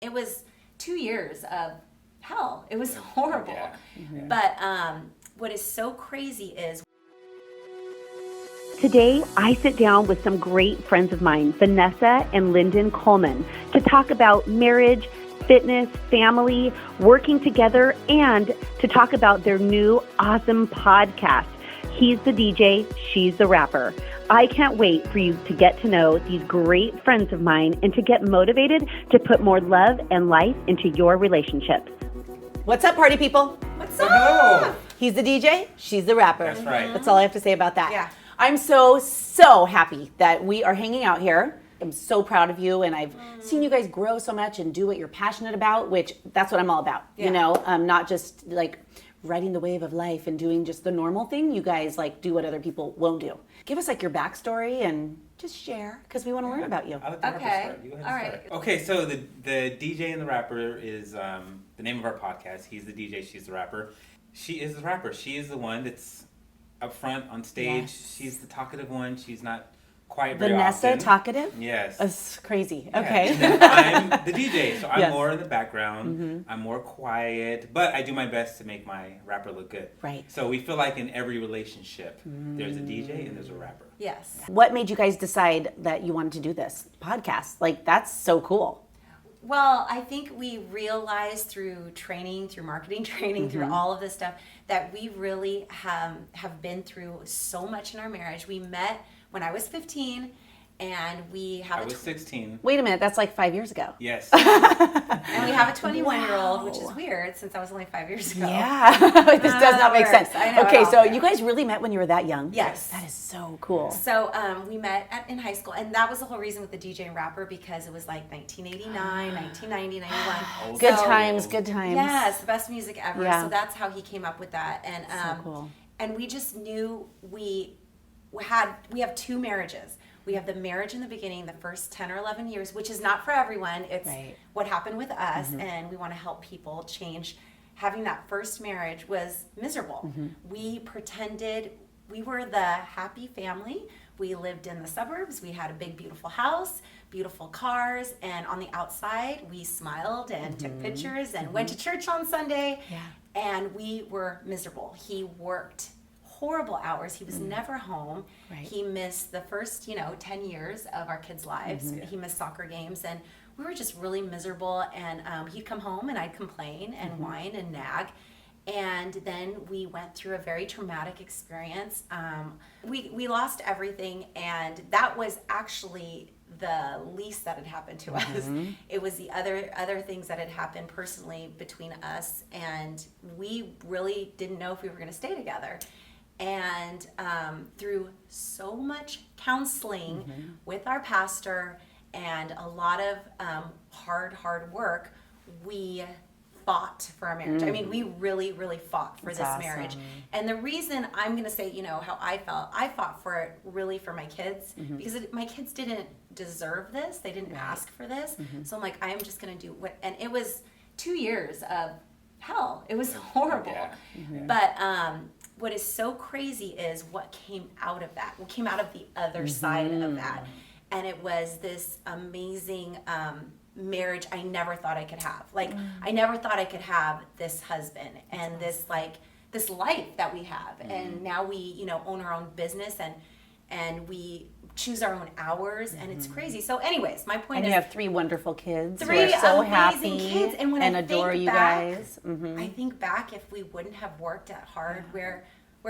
It was 2 years of hell. It was horrible. Yeah. Mm-hmm. But what is so crazy is today I sit down with some great friends of mine, Vanessa and Lyndan Coleman, to talk about marriage, fitness, family, working together, and to talk about their new awesome podcast. He's the DJ, she's the rapper. I can't wait for you to get to know these great friends of mine and to get motivated to put more love and life into your relationships. What's up, party people? what's up? Hello. He's the DJ, she's the rapper. That's right. That's all I have to say about that. Yeah. I'm so happy that we are hanging out here. I'm so proud of you, and I've seen you guys grow so much and do what you're passionate about, which that's what I'm all about. Yeah. You know, not just like riding the wave of life and doing just the normal thing. You guys like do what other people won't do. Give us like your backstory and just share, because we want to learn about you. I'll let the rapper Okay. start. You go ahead All and right. start. Okay, so the DJ and the rapper is the name of our podcast. He's the DJ, she's the rapper. She is the rapper. She is the one that's up front on stage. Yes. She's the talkative one. She's not quiet very Vanessa, often. talkative? Yes. That's crazy. Yeah. Okay. And then I'm the DJ, so I'm Yes. more in the background. I'm more quiet, but I do my best to make my rapper look good. Right. So we feel like in every relationship, there's a DJ and there's a rapper. Yes. What made you guys decide that you wanted to do this podcast? Like, that's so cool. Well, I think we realized through training, through marketing training, through all of this stuff, that we really have been through so much in our marriage. We met when I was 15, and we have I was 16. Wait a minute, that's like 5 years ago. Yes. and we have a 21-year-old, which is weird since that was only 5 years ago. Yeah, this does not make works. sense. I know, Okay, it all so works. you guys really met when you were that young? Yes. That is so cool. So we met in high school, and that was the whole reason with the DJ and rapper, because it was like 1989, 1990, 91. Good So- times, good times. Yes, the best music ever. Yeah. So that's how he came up with that, and So cool. And we just knew we have two marriages. We have the marriage in the beginning, the first 10 or 11 years, which is not for everyone. It's Right. what happened with us, and we want to help people change. Having that first marriage was miserable. We pretended we were the happy family. We lived in the suburbs. We had a big, beautiful house, beautiful cars, and on the outside, we smiled and took pictures and went to church on Sunday. Yeah. And we were miserable. He worked horrible hours. He was never home. Right. He missed the first, 10 years of our kids' lives. He missed soccer games, and we were just really miserable. And he'd come home, and I'd complain and whine and nag. And then we went through a very traumatic experience. We lost everything, and that was actually the least that had happened to us. It was the other things that had happened personally between us, and we really didn't know if we were going to stay together. And through so much counseling with our pastor and a lot of hard work, we fought for our marriage. I mean, we really fought for That's this awesome. marriage. And the reason I'm going to say, how I fought for it really for my kids, because my kids didn't deserve this. They didn't ask for this. So I'm like, I am just going to do what, and it was 2 years of hell. It was horrible. Yeah. But what is so crazy is what came out of that. What came out of the other side of that. And it was this amazing marriage I never thought I could have. Like, I never thought I could have this husband and this life that we have. And now we, own our own business, and we choose our own hours, and it's crazy. So anyways, my point And is, you have 3 wonderful kids who three are so amazing happy kids. And when I adore think you back, guys. I think back, if we wouldn't have worked at hard, where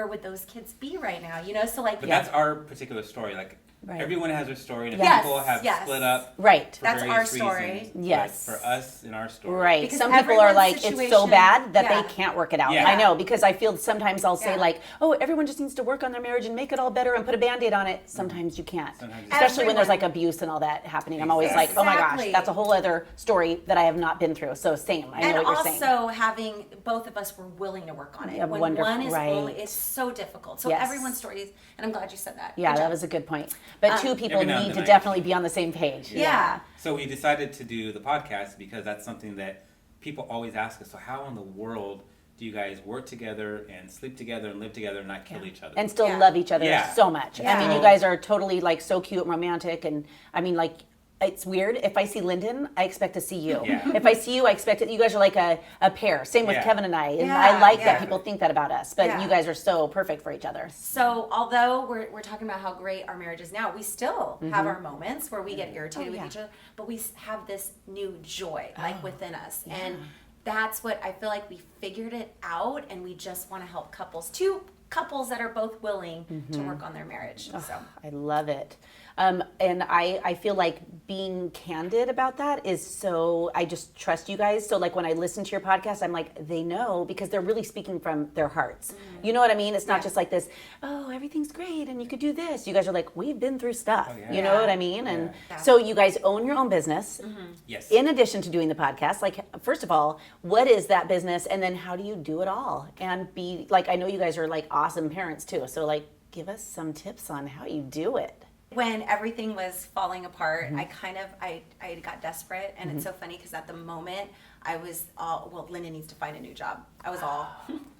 would those kids be right now? So like, But that's our particular story. Like, Right. everyone has their story, and Yes, people have yes. split up Right. for That's various our story. reasons. Yes. But for us, in our story. Right. Because Some people are everyone's like, it's so situation- bad that Yeah. they can't work it out. Yeah. I know, because I feel sometimes I'll say Yeah. like, oh, everyone just needs to work on their marriage and make it all better and put a Band-Aid on it. Sometimes you can't. Sometimes you Especially when there's Everyone- like abuse and all that happening. I'm always like, Exactly. oh my gosh, Exactly. that's a whole other story that I have not been through. So same, I know and what you're saying. also having both of us were willing to work on it. Yeah, when wonderful, one is right. only, it's so difficult. So Yes. everyone's story is, and I'm glad you said that. Yeah, Good that job. was a good point. But 2 people Every now and need then to I- definitely be on the same page. Yeah. So we decided to do the podcast because that's something that people always ask us. So how in the world do you guys work together and sleep together and live together and not kill each other? And still Yeah. love each other Yeah. so much. I mean, Yeah. you guys are totally like so cute and romantic, and I mean, like, it's weird. If I see Lyndon, I expect to see you. Yeah. If I see you, I expect it. You guys are like a pair. Same with Yeah. Kevin and I. And Yeah, I like yeah. that people think that about us. But Yeah. you guys are so perfect for each other. So although we're talking about how great our marriage is now, we still have our moments where we get irritated with each other, but we have this new joy like within us. And that's what I feel like we figured it out, and we just want to help two couples that are both willing to work on their marriage. So I love it. And I feel like being candid about that is so, I just trust you guys. So like when I listen to your podcast, I'm like, they know, because they're really speaking from their hearts. You know what I mean? It's not just like this, oh, everything's great and you could do this. You guys are like, we've been through stuff. Oh, yeah. You know what I mean? And Yeah. so you guys own your own business. Yes. In addition to doing the podcast, like, first of all, what is that business? And then how do you do it all? And be like, I know you guys are like awesome parents too. So like, give us some tips on how you do it. when everything was falling apart, I got desperate, and it's so funny because at the moment I was all, well, Lyndon needs to find a new job. I was all,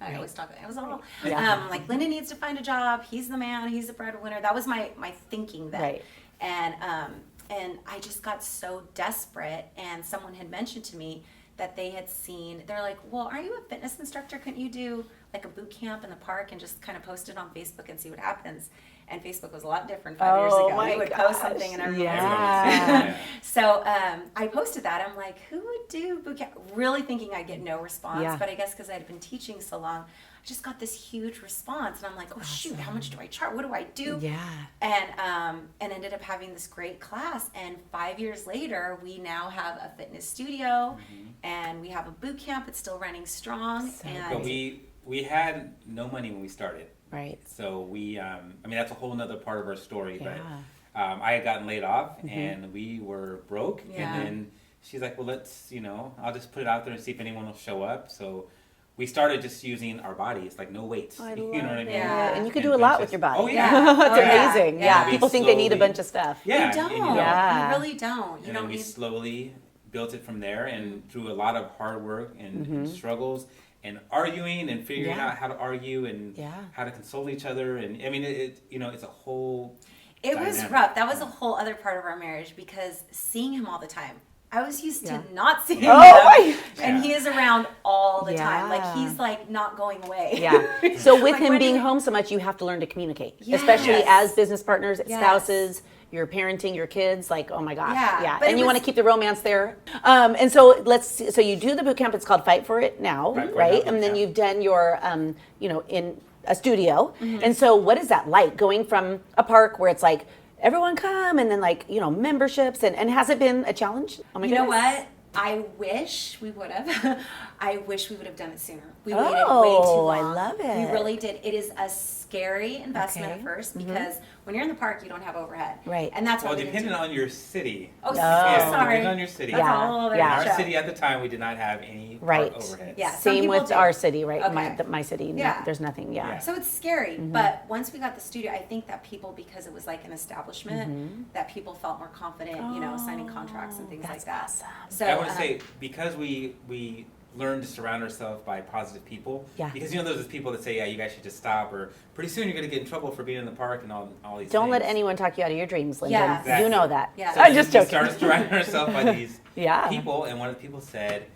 I always talk, I was all, like Lyndon needs to find a job. He's the man. He's the breadwinner. That was my thinking then. Right. And I just got so desperate, and someone had mentioned to me that they had seen, they're like, well, are you a fitness instructor? Couldn't you do like a boot camp in the park and just kind of post it on Facebook and see what happens? And Facebook was a lot different 5 years ago. My We would post something and everyone Yeah. So I posted that. I'm like, who would do boot camp? Really thinking I'd get no response. Yeah. But I guess because I'd been teaching so long, I just got this huge response. And I'm like, oh, shoot, how much do I charge? What do I do? Yeah. And ended up having this great class. And 5 years later, we now have a fitness studio, and we have a boot camp. It's still running strong. But we had no money when we started. Right. So we, I mean, that's a whole nother part of our story. Yeah. But I had gotten laid off, and we were broke. Yeah. And then she's like, well, let's, I'll just put it out there and see if anyone will show up. So we started just using our bodies, like no weights. I You love know what I mean? Yeah. And you can do a lot just- with your body. Oh, yeah. It's Oh, yeah. amazing. Yeah. Yeah. We People think they need a slowly- bunch of stuff. Yeah. You don't. and you Yeah. You really don't. You And don't then we need. slowly built it from there, and through a lot of hard work and struggles and arguing and figuring Yeah. out how to argue and Yeah. how to console each other. And I mean, it's a whole. It was dynamic. rough. That was a whole other part of our marriage, because seeing him all the time. I was used Yeah. to not seeing Oh, him, and he is around all the time. Like, Yeah. he's like not going away. Yeah. So with Like, him when being we- home so much, you have to learn to communicate, Yes. especially Yes. as business partners, Yes. spouses. You're parenting your kids, like, oh my gosh, Yeah, but and it you want to was- keep the romance there. And so so you do the boot camp. It's called Fight for It Now, Fight for It Now right? boot And then camp. you've done your, in a studio. And so, what is that like, going from a park where it's like everyone come, and then like memberships, and has it been a challenge? Oh my You know goodness. what? I wish we would have. I wish we would have done it sooner. We waited way too Oh, long. I love it. We really did. It is a scary investment Okay. at first, because when you're in the park, you don't have overhead. Right. And that's why Well, we didn't depending do it. on your city. Oh, Yeah, sorry. depending on your city. That's Yeah, a whole other yeah. Our show. city at the time, we did not have any Right. park overhead. Yeah. Some Same people with do. our city, right? Okay. My city. No, Yeah. there's nothing. Yeah. Yeah. So it's scary, but once we got the studio, I think that people, because it was like an establishment, that people felt more confident, signing contracts and things like that. awesome. So I want to say, because we learn to surround ourselves by positive people. Yeah. Because there's those people that say, yeah, you guys should just stop, or pretty soon you're going to get in trouble for being in the park and all these Don't let things. anyone talk you out of your dreams, Lyndon. Yeah. Exactly. You know that. Yeah. So I'm then just we joking. started surrounding ourselves by these Yeah. people, and one of the people said,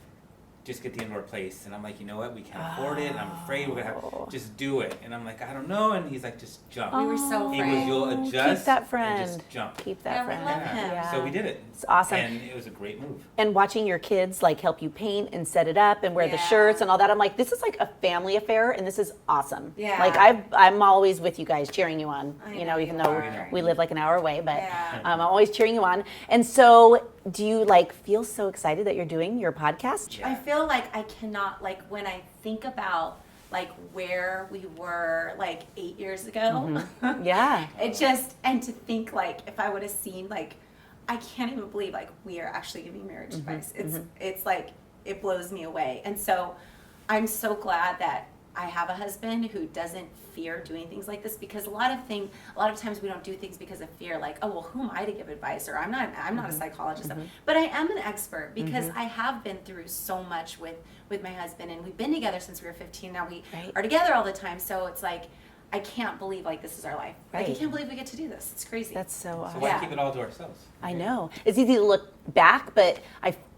just get the indoor place. And I'm like, you know what, we can't afford it, and I'm afraid we're going to have, just do it. And I'm like, I don't know. And he's like, just jump. we were so He afraid. goes, you'll Oh, adjust keep that and friend. just jump. Keep that Yeah, we friend. love him. Yeah. So we did it. It's awesome. And it was a great move. And watching your kids like help you paint and set it up and wear the Yeah. shirts and all that, I'm like, this is like a family affair, and this is awesome. Yeah. Like I'm always with you guys, cheering you on. I You know know, even you though are. we live like an hour away, but Yeah. I'm always cheering you on. And so, do you like feel so excited that you're doing your podcast? I feel like I cannot, like, when I think about like where we were like 8 years ago, Yeah. it just, and to think like if I would have seen, like, I can't even believe like we are actually giving marriage advice. It's like, it blows me away. And so I'm so glad that I have a husband who doesn't fear doing things like this, because a lot of times we don't do things because of fear, like, oh, well, who am I to give advice, or I'm not a psychologist. But I am an expert, because I have been through so much with my husband, and we've been together since we were 15. Now we Right. are together all the time. So it's like, I can't believe like this is our life. Like, I Right. can't believe we get to do this. It's crazy. That's so So awesome. why Yeah. keep it all to ourselves? I know. It's easy to look back, but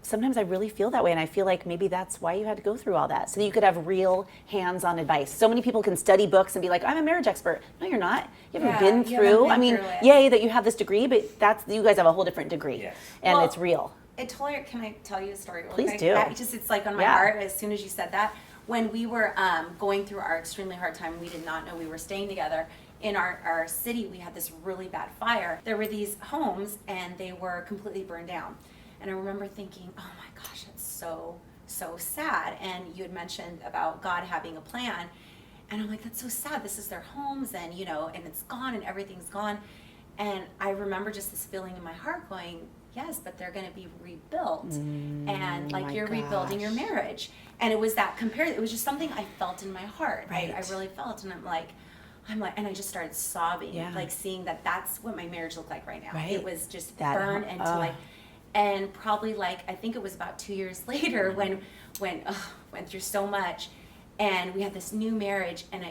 sometimes I really feel that way, and I feel like maybe that's why you had to go through all that, so that you could have real hands-on advice. So many people can study books and be like, I'm a marriage expert. No, you're not. You haven't Yeah, been you through. haven't been I mean, through it. yay that you have this degree, but you guys have a whole different degree, Yes. and Well, it's real. It totally. Can I tell you a story? Real Please quick? do. It's like on my Yeah. heart as soon as you said that. When we were going through our extremely hard time, we did not know we were staying together. In our city, we had this really bad fire. There were these homes, and they were completely burned down. And I remember thinking, oh my gosh, that's so sad. And you had mentioned about God having a plan. And I'm like, that's so sad. This is their homes, and and it's gone, and everything's gone. And I remember just this feeling in my heart going, yes, but they're going to be rebuilt. And like my you're rebuilding your marriage. And it was that it was just something I felt in my heart. Right. I really felt. And I'm like, and I just started sobbing, Yeah. like seeing that that's what my marriage looked like right now. Right. It was just That- burned into like, and probably like, I think it was about 2 years later when went through so much, and we had this new marriage, and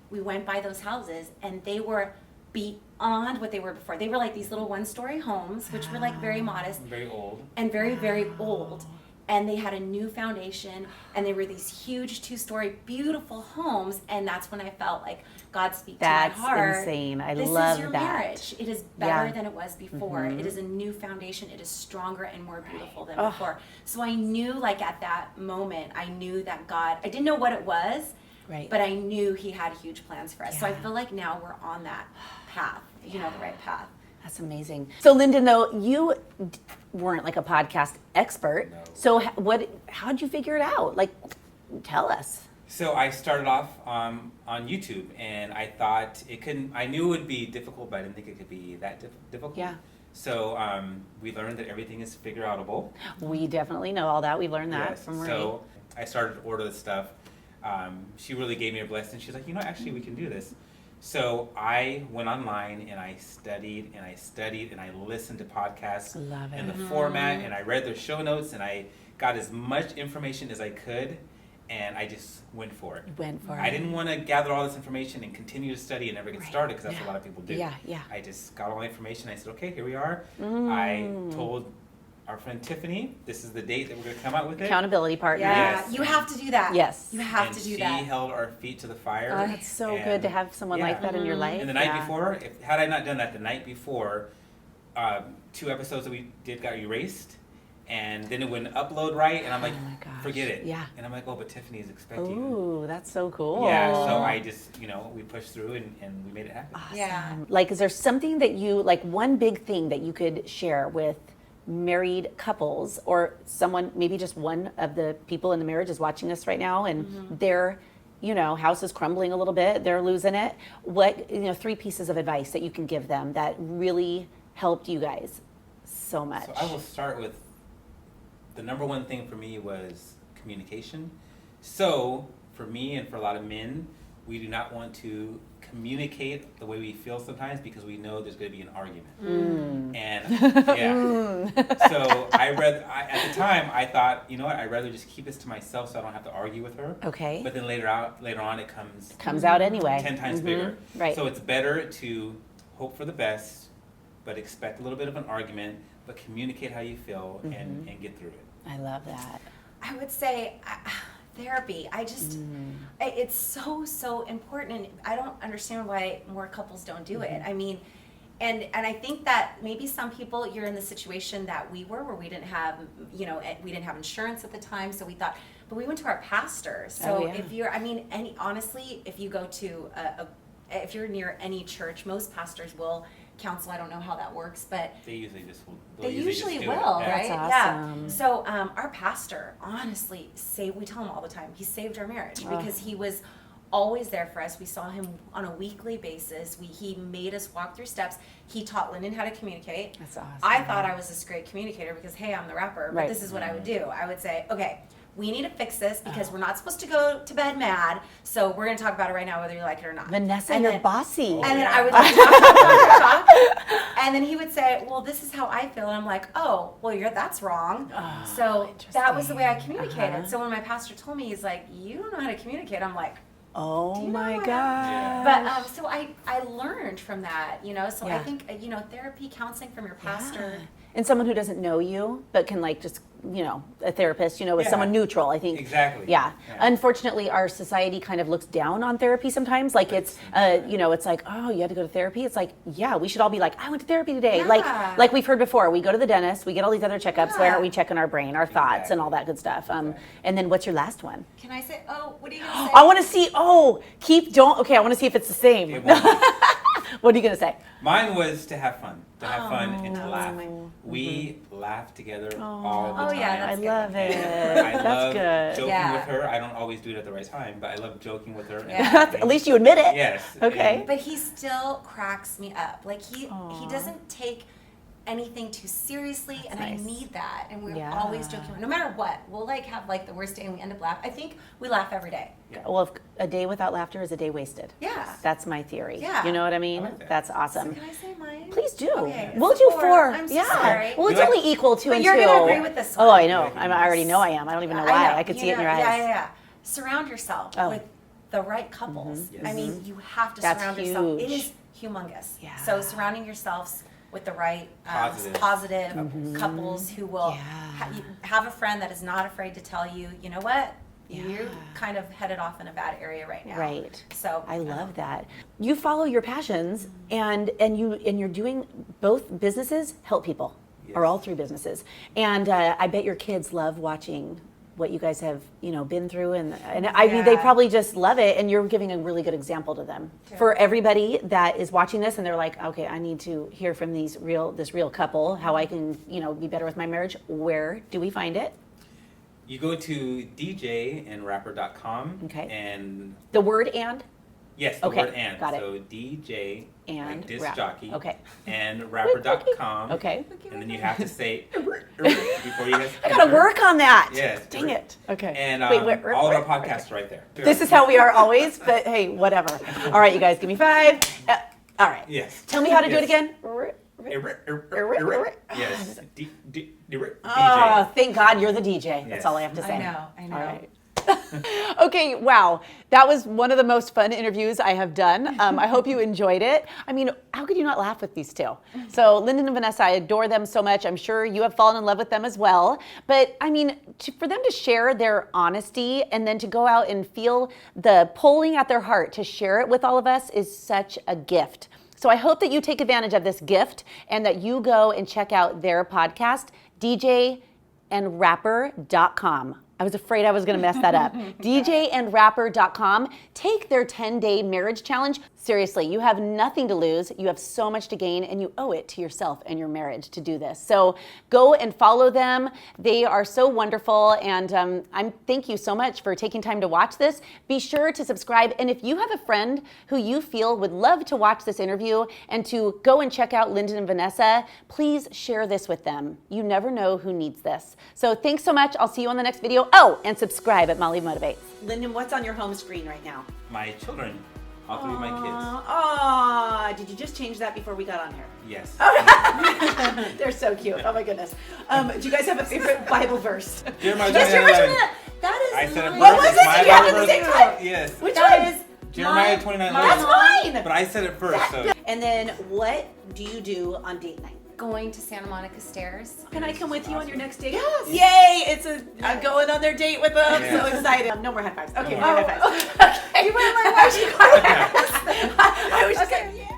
we went by those houses, and they were beyond what they were before. They were like these little one-story homes, which were like very modest Very old. and very, very old. And they had a new foundation, and they were these huge 2-story beautiful homes. And that's when I felt like God speak That's to my heart. insane. I this love is your that. marriage. It is better Yeah. than it was before. It is a new foundation. It is stronger and more beautiful than Oh. before. So I knew, like at that moment, I knew that God, I didn't know what it was, Right. but I knew He had huge plans for us. So I Yeah. feel like now we're on that path, the right path. That's amazing. So, Lyndan, though, you weren't like a podcast expert. No. So, how'd you figure it out? Like, tell us. So I started off on YouTube, and I thought I knew it would be difficult, but I didn't think it could be that difficult. Yeah. So we learned that everything is figure outable. We definitely know all that. We learned that Yes. from Marie. So I started to order the stuff. She really gave me a blessing. She's like, actually we can do this. So I went online and I studied and I listened to podcasts Love it. in the format, and I read their show notes, and I got as much information as I could, and I just went for it. I didn't want to gather all this information and continue to study and never get started, because that's Yeah. what a lot of people do. Yeah, yeah. I just got all the information. I said, okay, here we are. I told our friend Tiffany, this is the date that we're going to come out with it. Accountability partner. Yeah, Yes. you have to do that. Yes. You have And to do she that. held our feet to the fire. Oh, that's so And- good to have someone like that in your life. And the night Yeah. before, had I not done that the night before, 2 episodes that we did got erased, and then it wouldn't upload right, and I'm like, Oh my gosh. forget it. Yeah. And I'm like, oh, but Tiffany's expecting. Ooh, that's so cool. Yeah, so I just, we pushed through and we made it happen. Awesome. Yeah. Like, is there something that one big thing that you could share with married couples, or someone, maybe just one of the people in the marriage is watching us right now, and their house is crumbling a little bit, they're losing it. What 3 pieces of advice that you can give them that really helped you guys so much? So I will start with the number one thing for me was communication. So for me and for a lot of men, we do not want to communicate the way we feel sometimes, because we know there's going to be an argument. And yeah, so at the time I thought, I'd rather just keep this to myself so I don't have to argue with her. Okay. But then later on it Comes out anyway. 10 times bigger. Right. So it's better to hope for the best, but expect a little bit of an argument, but communicate how you feel and get through it. I love that. I would say therapy. I just, it's so important, and I don't understand why more couples don't do it. I mean, and I think that maybe some people, you're in the situation that we were, where we didn't have, we didn't have insurance at the time, so we thought, but we went to our pastor. So Oh, yeah. if you're, honestly, if you go to if you're near any church, most pastors will counsel. I don't know how that works, but They usually just will. they usually do will, it. Yeah. right? That's Yeah. awesome. So our pastor, honestly, we tell him all the time, he saved our marriage, because he was always there for us. We saw him on a weekly basis. He made us walk through steps. He taught Lyndon how to communicate. That's awesome. I thought I was this great communicator because, hey, I'm the rapper, but Right. this is what I would do. I would say, okay, we need to fix this because we're not supposed to go to bed mad. So we're going to talk about it right now, whether you like it or not. Vanessa, And you're then- bossy. And then I would talk. And then he would say, well, this is how I feel. And I'm like, oh, well, that's wrong. So that was the way I communicated. Uh-huh. So when my pastor told me, he's like, you don't know how to communicate. I'm like, Oh you know my what God. But so I learned from that, so I Yeah. think, therapy, counseling from your pastor. And someone who doesn't know you, but can like just, a therapist, with someone neutral, I think. Exactly. Yeah. Unfortunately, our society kind of looks down on therapy sometimes. Like it's, it's like, oh, you had to go to therapy. It's like, yeah, we should all be like, I went to therapy today. Yeah. Like we've heard before, we go to the dentist, we get all these other checkups. Yeah. Why aren't we checking our brain, our thoughts, and all that good stuff? And then what's your last one? Can I say, what are you going to say? I want to see, I want to see if it's the same. It won't be. What are you going to say? Mine was to have fun. And to laugh. We laugh together all the time. Yeah, I that's love good. it. I That's love good. joking with her. I don't always do it at the right time, but I love joking with her. And Yeah. laughing. At least you admit it. Yes. Okay. And But he still cracks me up. Like he doesn't take anything too seriously, and nice. I need that. And we're Yeah. always joking, no matter what. We'll like have like the worst day, and we end up laughing. I think we laugh every day. Well, if a day without laughter is a day wasted. Yeah. That's my theory. Yeah. You know what I mean? I like that. That's So awesome. can I say mine? Please do. Okay, We'll it's do 4. four. I'm so yeah. sorry. Well, it's You like- only equal 2 But and you're 2. gonna agree with this Oh, one. I know. I already know I am. I don't even know why. I could see it in your eyes. Yeah. Surround yourself Oh. with the right couples. Yes. I mean, you have to That's surround yourself. It huge. is humongous. Yeah. So surrounding yourselves with the right Positive couples who will have a friend that is not afraid to tell you, you know what, you're kind of headed off in a bad area right now. Right. So I love that. You follow your passions and you're doing both businesses help people, or all 3 businesses. And I bet your kids love watching what you guys have, been through, and I mean, they probably just love it, and you're giving a really good example to them. For everybody that is watching this and they're like, okay, I need to hear from this real couple, how I can, be better with my marriage. Where do we find it? You go to djandrapper.com. Okay. And The word and? yes, the Okay, word and. got it. So DJ And like disc rap. jockey. Okay. And rapper.com. Okay. And then you have to say before you guys. I gotta work on that. Yes. Dang it. Okay. And Wait, all of our podcasts are right there. This is how we are always, but hey, whatever. All right, you guys, give me 5. All right. Yes. Tell me how to do it Yes. again. Yes. DJ. Oh, thank God you're the DJ. That's Yes. all I have to say. I know. All right. Okay, wow. That was one of the most fun interviews I have done. I hope you enjoyed it. I mean, how could you not laugh with these 2? So Lyndan and Vanessa, I adore them so much. I'm sure you have fallen in love with them as well. But I mean, for them to share their honesty and then to go out and feel the pulling at their heart to share it with all of us is such a gift. So I hope that you take advantage of this gift and that you go and check out their podcast, djandrapper.com. I was afraid I was going to mess that up. djandrapper.com. Take their 10-day marriage challenge. Seriously, you have nothing to lose. You have so much to gain, and you owe it to yourself and your marriage to do this. So go and follow them. They are so wonderful, and thank you so much for taking time to watch this. Be sure to subscribe, and if you have a friend who you feel would love to watch this interview and to go and check out Lyndan and Vanessa, please share this with them. You never know who needs this. So thanks so much. I'll see you on the next video. Oh, and subscribe at Molly Motivates. Lyndan, what's on your home screen right now? My children. All 3 of my kids. Aw, did you just change that before we got on here? Yes. They're so cute. Oh my goodness. Do you guys have a favorite Bible verse? Jeremiah Yes, you're 29:11. that is I said it my- first. What was It's it? my Did you have it at Bible the same verse. time? Yes. Which That one? is Jeremiah mine. 29:11. That's mine. But I said it first, so. And then what do you do on date night? Going to Santa Monica stairs. Can I come with you on your next date? Yes. Yay! It's I'm going on their date with them. Yes. So excited. No more high fives. Okay, No no more. more high fives. Okay. You went like, why'd you call I was just Okay. like, yeah.